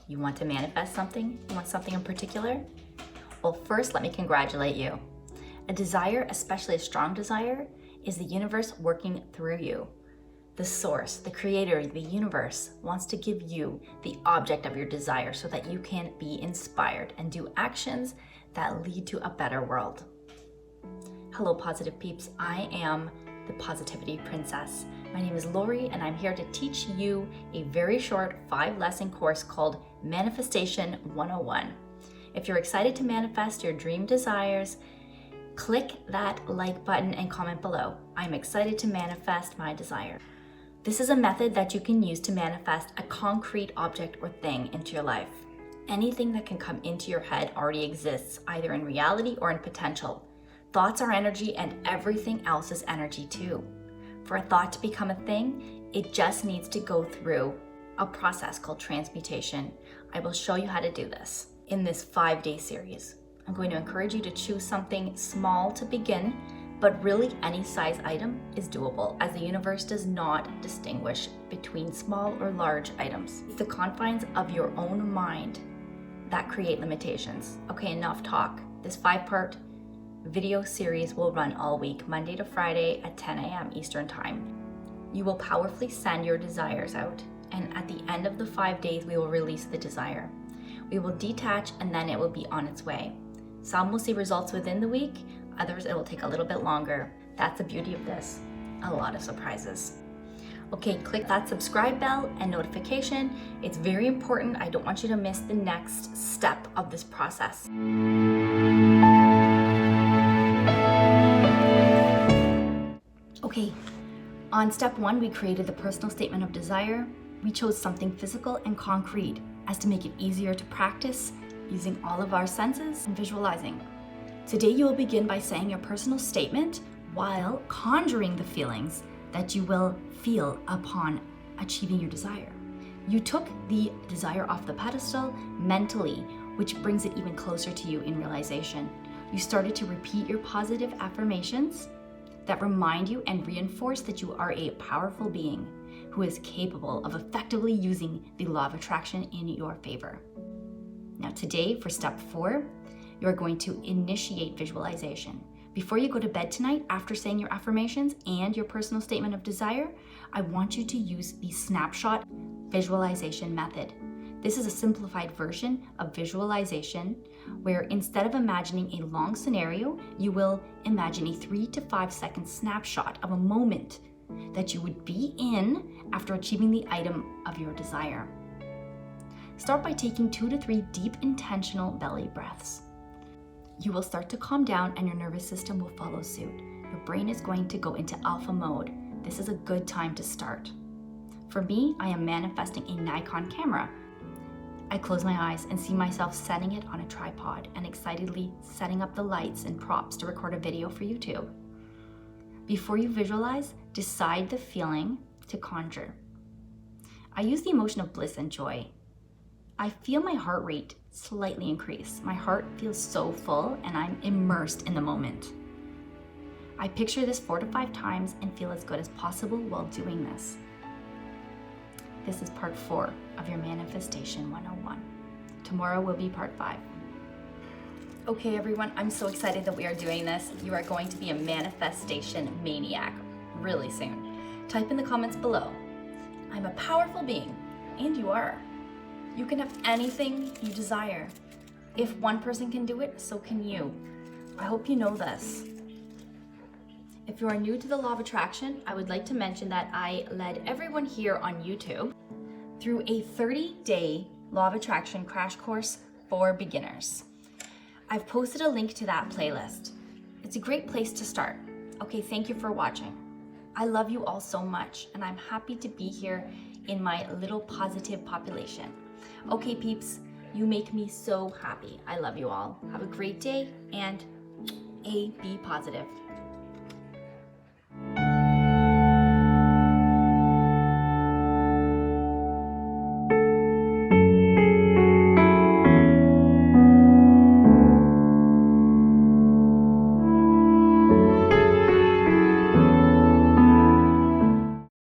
You want to manifest something? You want something in particular? Well, first, let me congratulate you. A desire, especially a strong desire, is the universe working through you. The source, the creator, the universe wants to give you the object of your desire so that you can be inspired and do actions that lead to a better world. Hello, positive peeps. I am the Positivity Princess. My name is Lori, and I'm here to teach you a very short 5-lesson course called Manifestation 101. If you're excited to manifest your dream desires, click that like button and comment below. I'm excited to manifest my desire. This is a method that you can use to manifest a concrete object or thing into your life. Anything that can come into your head already exists, either in reality or in potential. Thoughts are energy, and everything else is energy too. For a thought to become a thing, it just needs to go through a process called transmutation. I will show you how to do this in this 5-day series. I'm going to encourage you to choose something small to begin, but really any size item is doable, as the universe does not distinguish between small or large items. It's the confines of your own mind that create limitations. Okay, enough talk. This 5-part video series will run all week, Monday to Friday at 10 a.m. Eastern Time. You will powerfully send your desires out, and at the end of the 5 days, we will release the desire. We will detach, and then it will be on its way. Some will see results within the week, others it will take a little bit longer. That's the beauty of this, a lot of surprises. Okay, click that subscribe bell and notification. It's very important. I don't want you to miss the next step of this process. Okay, on step 1, we created the personal statement of desire. We chose something physical and concrete as to make it easier to practice using all of our senses and visualizing. Today, you will begin by saying your personal statement while conjuring the feelings that you will feel upon achieving your desire. You took the desire off the pedestal mentally, which brings it even closer to you in realization. You started to repeat your positive affirmations that remind you and reinforce that you are a powerful being who is capable of effectively using the law of attraction in your favor. Now today, for step 4, you're going to initiate visualization. Before you go to bed tonight, after saying your affirmations and your personal statement of desire, I want you to use the snapshot visualization method. This is a simplified version of visualization where instead of imagining a long scenario, you will imagine a 3 to 5 second snapshot of a moment that you would be in after achieving the item of your desire. Start by taking 2 to 3 deep, intentional belly breaths. You will start to calm down and your nervous system will follow suit. Your brain is going to go into alpha mode. This is a good time to start. For me, I am manifesting a Nikon camera. I close my eyes and see myself setting it on a tripod and excitedly setting up the lights and props to record a video for YouTube. Before you visualize, decide the feeling to conjure. I use the emotion of bliss and joy. I feel my heart rate slightly increase. My heart feels so full and I'm immersed in the moment. I picture this 4 to 5 times and feel as good as possible while doing this. This is part 4 of your Manifestation 101. Tomorrow will be part 5. Okay, everyone, I'm so excited that we are doing this. You are going to be a manifestation maniac really soon. Type in the comments below, I'm a powerful being, and you are. You can have anything you desire. If one person can do it, so can you. I hope you know this. If you are new to the law of attraction, I would like to mention that I led everyone here on YouTube through a 30-day law of attraction crash course for beginners. I've posted a link to that playlist. It's a great place to start. Okay, thank you for watching. I love you all so much, and I'm happy to be here in my little positive population. Okay, peeps, you make me so happy. I love you all. Have a great day, and be positive.